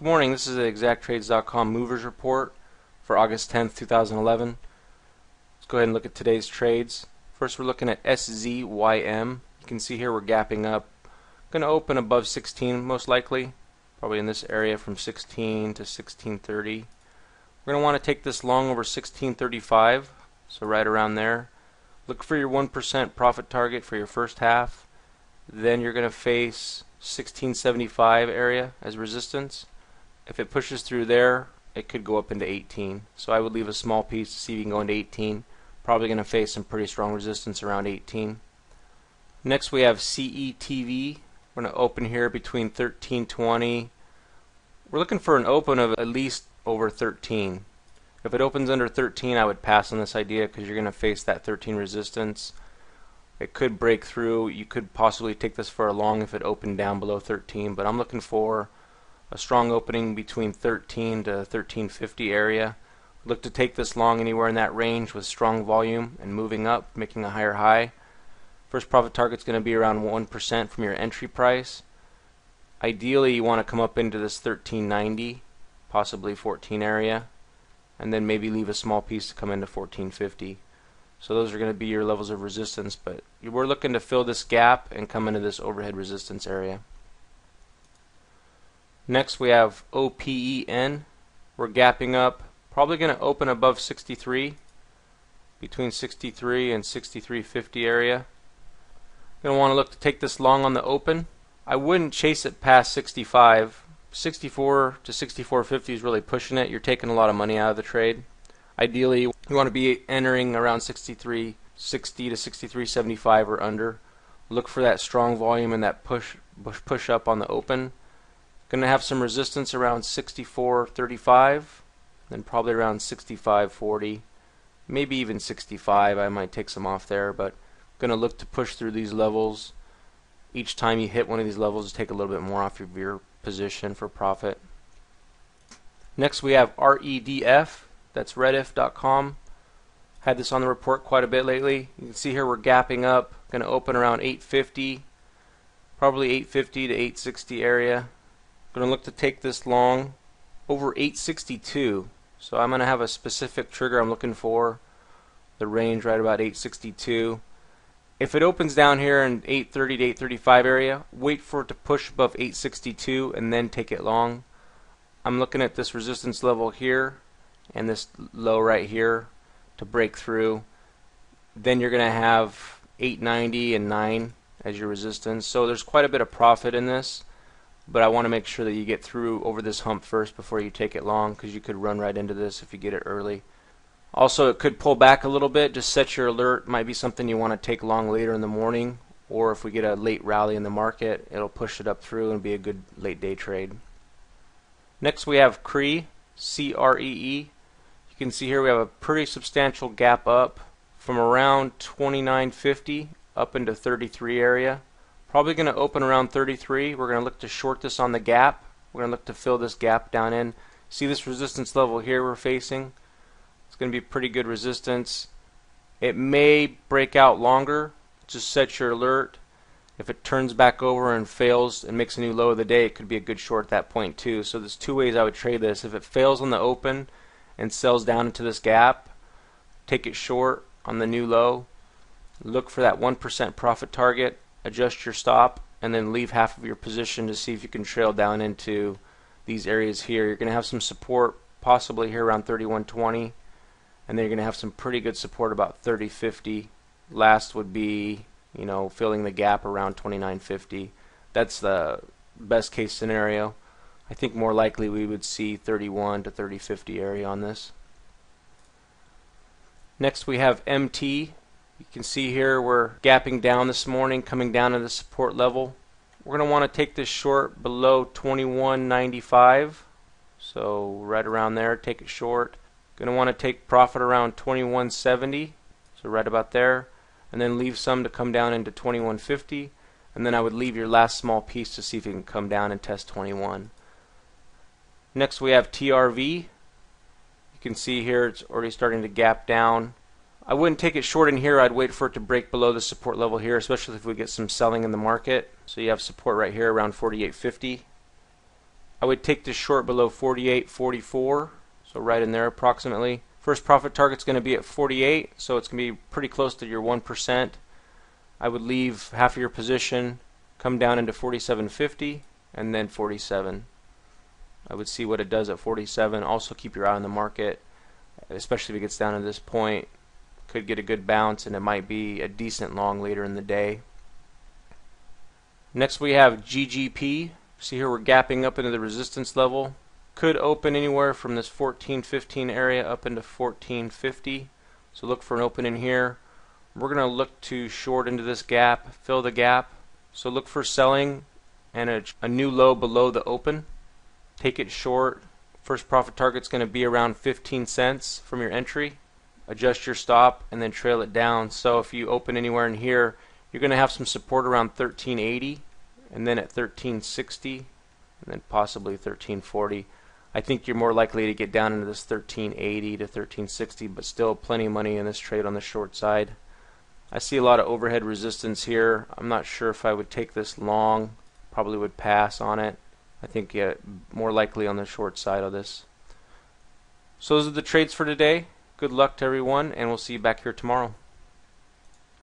Good morning, this is the ExactTrades.com movers report for August 10th, 2011. Let's go ahead and look at today's trades. First we're looking at SZYM. You can see here we're gapping up. Going to open above 16 most likely, probably in this area from 16 to 1630. We're going to want to take this long over 1635, so right around there. Look for your 1% profit target for your first half. Then you're going to face 1675 area as resistance. If it pushes through there, it could go up into 18. So I would leave a small piece to see if you can go into 18. Probably going to face some pretty strong resistance around 18. Next we have CETV. We're going to open here between 1320. We're looking for an open of at least over 13. If it opens under 13, I would pass on this idea because you're going to face that 13 resistance. It could break through. You could possibly take this for a long if it opened down below 13, but I'm looking for a strong opening between 13 to 1350 area. Look to take this long anywhere in that range with strong volume and moving up, making a higher high. First profit target is going to be around 1% from your entry price. Ideally you want to come up into this 1390, possibly 14 area, and then maybe leave a small piece to come into 1450. So those are going to be your levels of resistance, but we're looking to fill this gap and come into this overhead resistance area. Next we have OPEN. We're gapping up, probably going to open above 63, between 63 and 6350 area. Going to want to look to take this long on the open. I wouldn't chase it past 65. 64 to 6450 is really pushing it. You're taking a lot of money out of the trade. Ideally, you want to be entering around 63.60 to 63.75 or under. Look for that strong volume and that push up on the open. Going to have some resistance around 64.35, then probably around 65.40, maybe even 65. I might take some off there, but going to look to push through these levels. Each time you hit one of these levels, take a little bit more off your position for profit. Next we have REDF. That's Rediff.com. Had this on the report quite a bit lately. You can see here we're gapping up. Going to open around 850, probably 850 to 860 area. Going to look to take this long over 862. So I'm going to have a specific trigger I'm looking for. The range right about 862. If it opens down here in 830 to 835 area, wait for it to push above 862 and then take it long. I'm looking at this resistance level here and this low right here to break through. Then you're going to have 890 and 9 as your resistance. So there's quite a bit of profit in this, but I want to make sure that you get through over this hump first before you take it long, because you could run right into this if you get it early. Also, it could pull back a little bit. Just set your alert. Might be something you want to take long later in the morning, or if we get a late rally in the market, it'll push it up through and be a good late day trade. Next we have CREE, C-R-E-E. You can see here we have a pretty substantial gap up from around 29.50 up into 33 area. Probably going to open around 33. We're going to look to short this on the gap. We're going to look to fill this gap down in. See this resistance level here we're facing? It's going to be pretty good resistance. It may break out longer. Just set your alert. If it turns back over and fails and makes a new low of the day, it could be a good short at that point too. So there's two ways I would trade this. If it fails on the open and sells down into this gap, take it short on the new low. Look for that 1% profit target. Adjust your stop and then leave half of your position to see if you can trail down into these areas here. You're going to have some support possibly here around 31.20, and then you're going to have some pretty good support about 30.50. Last would be, filling the gap around 29.50. That's the best case scenario. I think more likely we would see 31 to 30.50 area on this. Next we have MT. You can see here we're gapping down this morning, coming down to the support level. We're going to want to take this short below 21.95, so right around there, take it short. Going to want to take profit around 21.70, so right about there, and then leave some to come down into 21.50, and then I would leave your last small piece to see if you can come down and test 21. Next we have TRV. You can see here it's already starting to gap down. I wouldn't take it short in here. I'd wait for it to break below the support level here, especially if we get some selling in the market. So you have support right here around 48.50. I would take this short below 48.44, so right in there approximately. First profit target's going to be at 48, so it's going to be pretty close to your 1%. I would leave half of your position, come down into 47.50, and then 47. I would see what it does at 47. Also keep your eye on the market, especially if it gets down to this point. Could get a good bounce, and it might be a decent long later in the day. Next we have GGP. See here we're gapping up into the resistance level. Could open anywhere from this 14.15 area up into 14.50. So look for an open in here. We're going to look to short into this gap, fill the gap. So look for selling and a new low below the open. Take it short. First profit target's going to be around 15 cents from your entry. Adjust your stop and then trail it down. So if you open anywhere in here, you're going to have some support around 1380 and then at 1360 and then possibly 1340. I think you're more likely to get down into this 1380 to 1360, but still plenty of money in this trade on the short side. I see a lot of overhead resistance here. I'm not sure if I would take this long. Probably would pass on it. I think more likely on the short side of this. So those are the trades for today. Good luck to everyone, and we'll see you back here tomorrow.